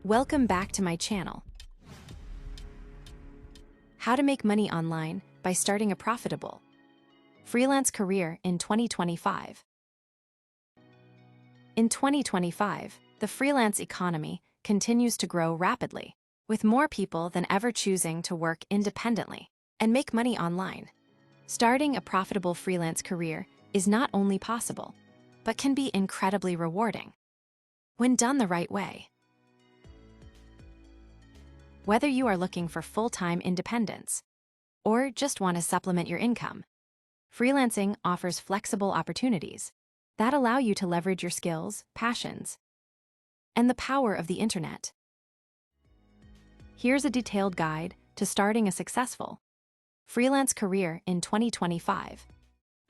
Welcome back to my channel. How to make money online by starting a profitable freelance career in 2025. In 2025, the freelance economy continues to grow rapidly, with more people than ever choosing to work independently and make money online. Starting a profitable freelance career is not only possible, but can be incredibly rewarding when done the right way. Whether you are looking for full-time independence or just want to supplement your income, freelancing offers flexible opportunities that allow you to leverage your skills, passions, and the power of the internet. Here's a detailed guide to starting a successful freelance career in 2025.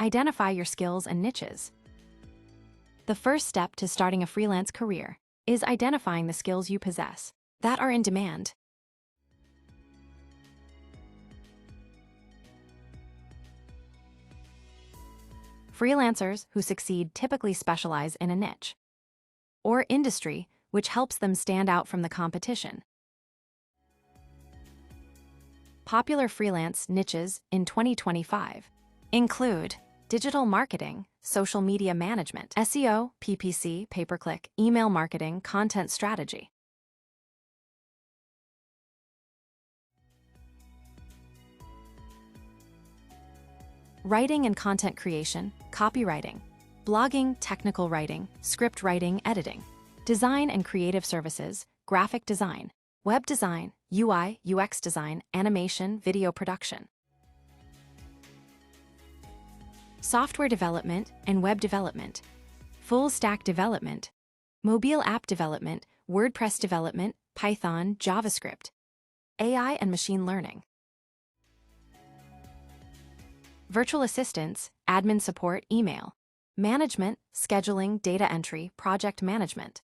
Identify your skills and niches. The first step to starting a freelance career is identifying the skills you possess that are in demand. Freelancers who succeed typically specialize in a niche or industry, which helps them stand out from the competition. Popular freelance niches in 2025 include digital marketing, social media management, SEO, PPC, pay-per-click, email marketing, content strategy. Writing and content creation, copywriting, blogging, technical writing, script writing, editing, design and creative services, graphic design, web design, UI, UX design, animation, video production. Software development and web development, full stack development, mobile app development, WordPress development, Python, JavaScript, AI and machine learning. Virtual assistants, admin support, email, management, scheduling, data entry, project management.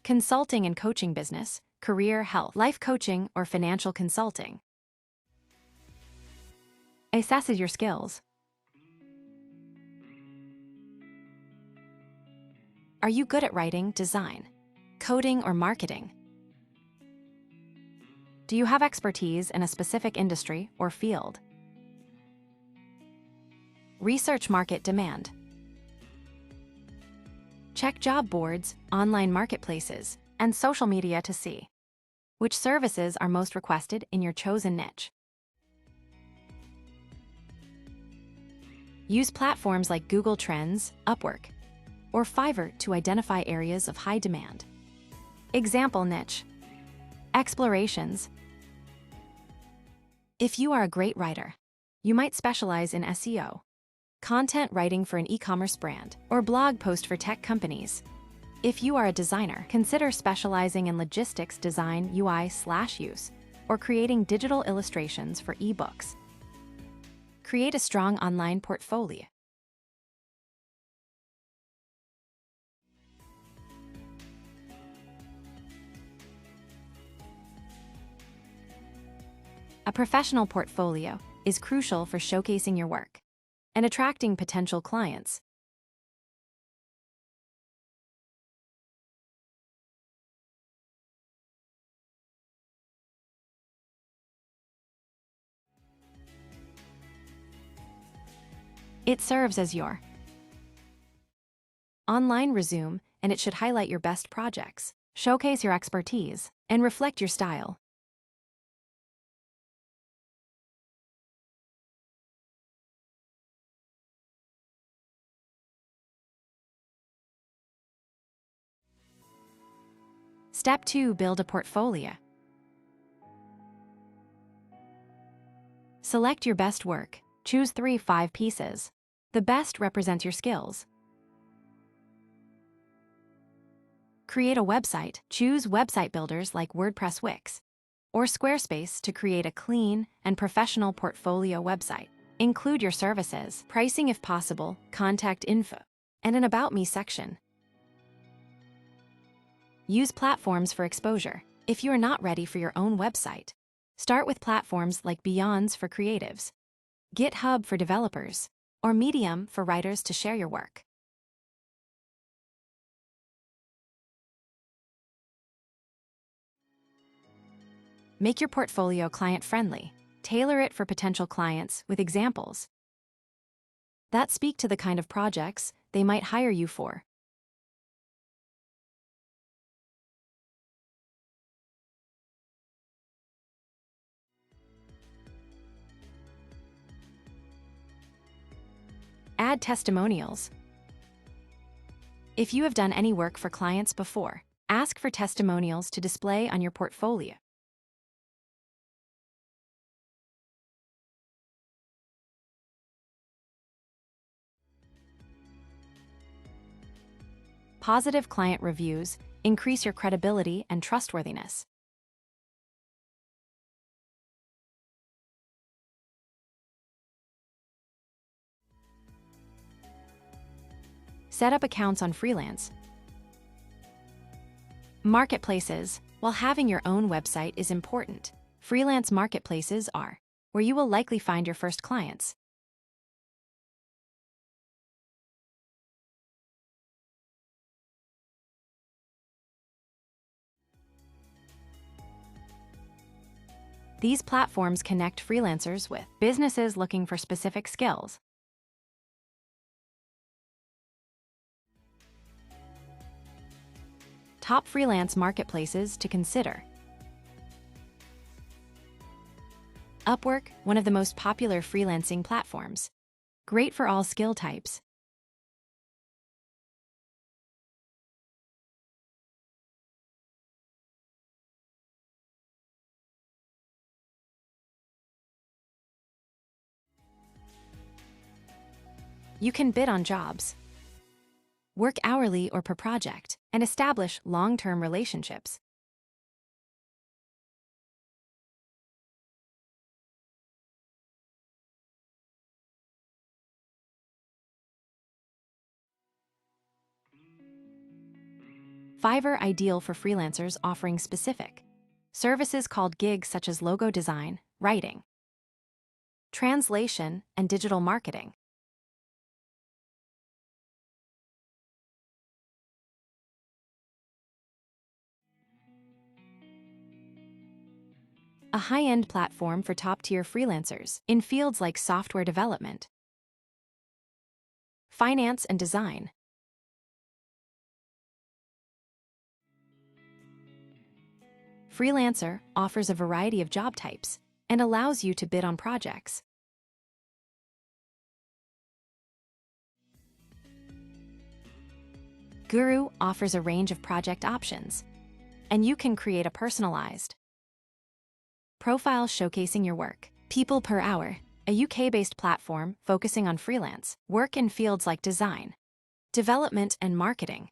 Consulting and coaching business, career, health, life coaching, or financial consulting. Assesses your skills. Are you good at writing, design, coding, or marketing? Do you have expertise in a specific industry or field? Research market demand. Check job boards, online marketplaces, and social media to see which services are most requested in your chosen niche. Use platforms like Google Trends, Upwork, or Fiverr to identify areas of high demand. Example niche: explorations. If you are a great writer, you might specialize in SEO, content writing for an e-commerce brand, or blog post for tech companies. If you are a designer, consider specializing in logistics design, UI/use, or creating digital illustrations for ebooks. Create a strong online portfolio. A professional portfolio is crucial for showcasing your work and attracting potential clients. It serves as your online resume, and it should highlight your best projects, showcase your expertise, and reflect your style. Step 2. Build a portfolio. Select your best work. Choose 3-5 pieces. The best represents your skills. Create a website. Choose website builders like WordPress, Wix, or Squarespace to create a clean and professional portfolio website. Include your services, pricing if possible, contact info, and an About Me section. Use platforms for exposure. If you are not ready for your own website, start with platforms like Beyond's for creatives, GitHub for developers, or Medium for writers to share your work. Make your portfolio client-friendly. Tailor it for potential clients with examples that speak to the kind of projects they might hire you for. Add testimonials. If you have done any work for clients before, ask for testimonials to display on your portfolio. Positive client reviews increase your credibility and trustworthiness. Set up accounts on Freelance. Marketplaces. While having your own website is important, freelance marketplaces are where you will likely find your first clients. These platforms connect freelancers with businesses looking for specific skills. Top freelance marketplaces to consider. Upwork, one of the most popular freelancing platforms. Great for all skill types. You can bid on jobs, work hourly or per project, and establish long-term relationships. Fiverr, ideal for freelancers offering specific services called gigs such as logo design, writing, translation, and digital marketing. A high-end platform for top-tier freelancers in fields like software development, finance, and design. Freelancer offers a variety of job types and allows you to bid on projects. Guru offers a range of project options, and you can create a personalized profile showcasing your work. People Per Hour, a UK-based platform focusing on freelance work in fields like design, development, and marketing.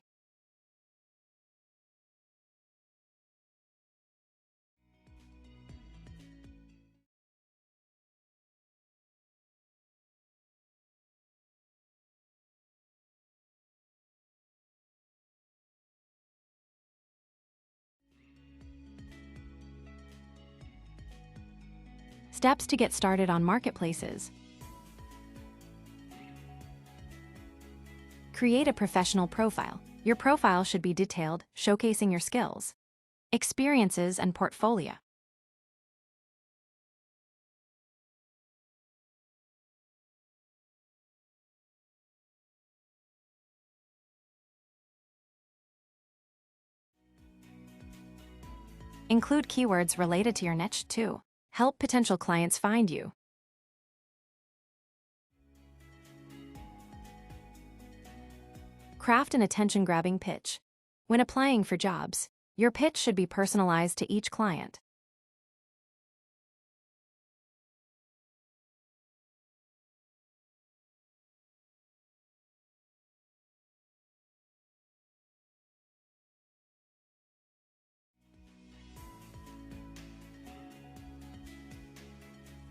Steps to get started on marketplaces. Create a professional profile. Your profile should be detailed, showcasing your skills, experiences, and portfolio. Include keywords related to your niche too. Help potential clients find you. Craft an attention-grabbing pitch. When applying for jobs, your pitch should be personalized to each client.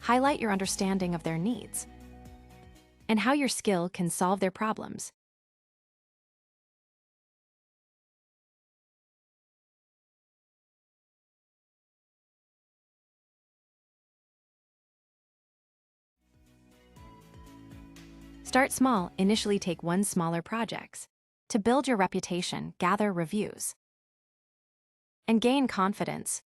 Highlight your understanding of their needs and how your skill can solve their problems. Start small, initially take one smaller projects to build your reputation, gather reviews, and gain confidence.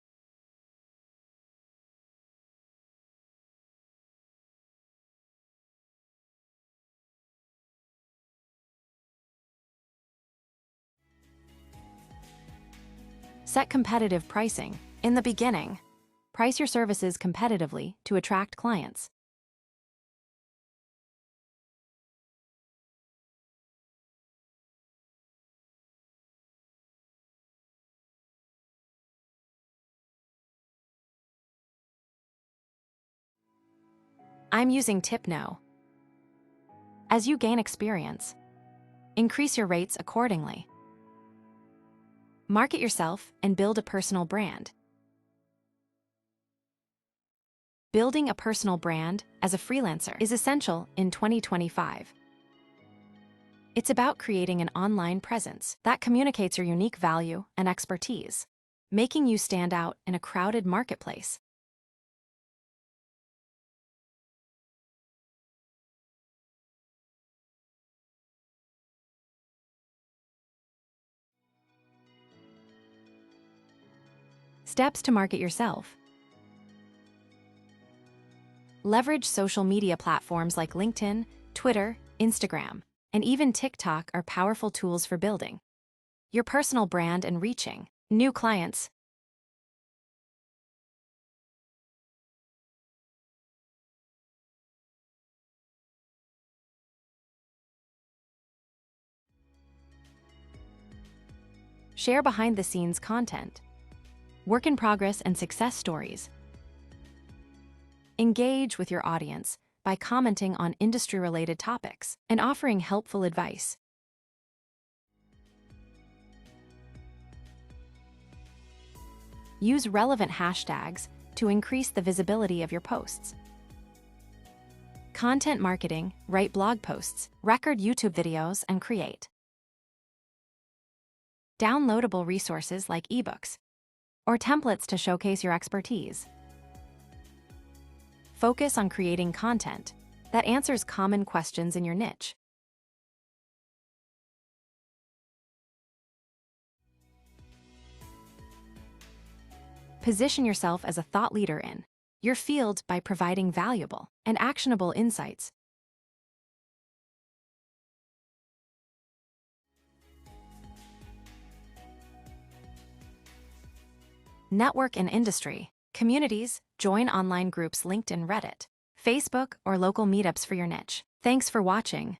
Set competitive pricing. In the beginning, price your services competitively to attract clients. I'm using Tipno. As you gain experience, increase your rates accordingly. Market yourself and build a personal brand. Building a personal brand as a freelancer is essential in 2025. It's about creating an online presence that communicates your unique value and expertise, making you stand out in a crowded marketplace. Steps to market yourself. Leverage social media platforms like LinkedIn, Twitter, Instagram, and even TikTok are powerful tools for building your personal brand and reaching new clients. Share behind-the-scenes content, work in progress and success stories. Engage with your audience by commenting on industry-related topics and offering helpful advice. Use relevant hashtags to increase the visibility of your posts. Content marketing, write blog posts, record YouTube videos, and create downloadable resources like ebooks or templates to showcase your expertise. Focus on creating content that answers common questions in your niche. Position yourself as a thought leader in your field by providing valuable and actionable insights. Network in industry communities, join online groups linked in Reddit, Facebook, or local meetups for your niche. Thanks for watching.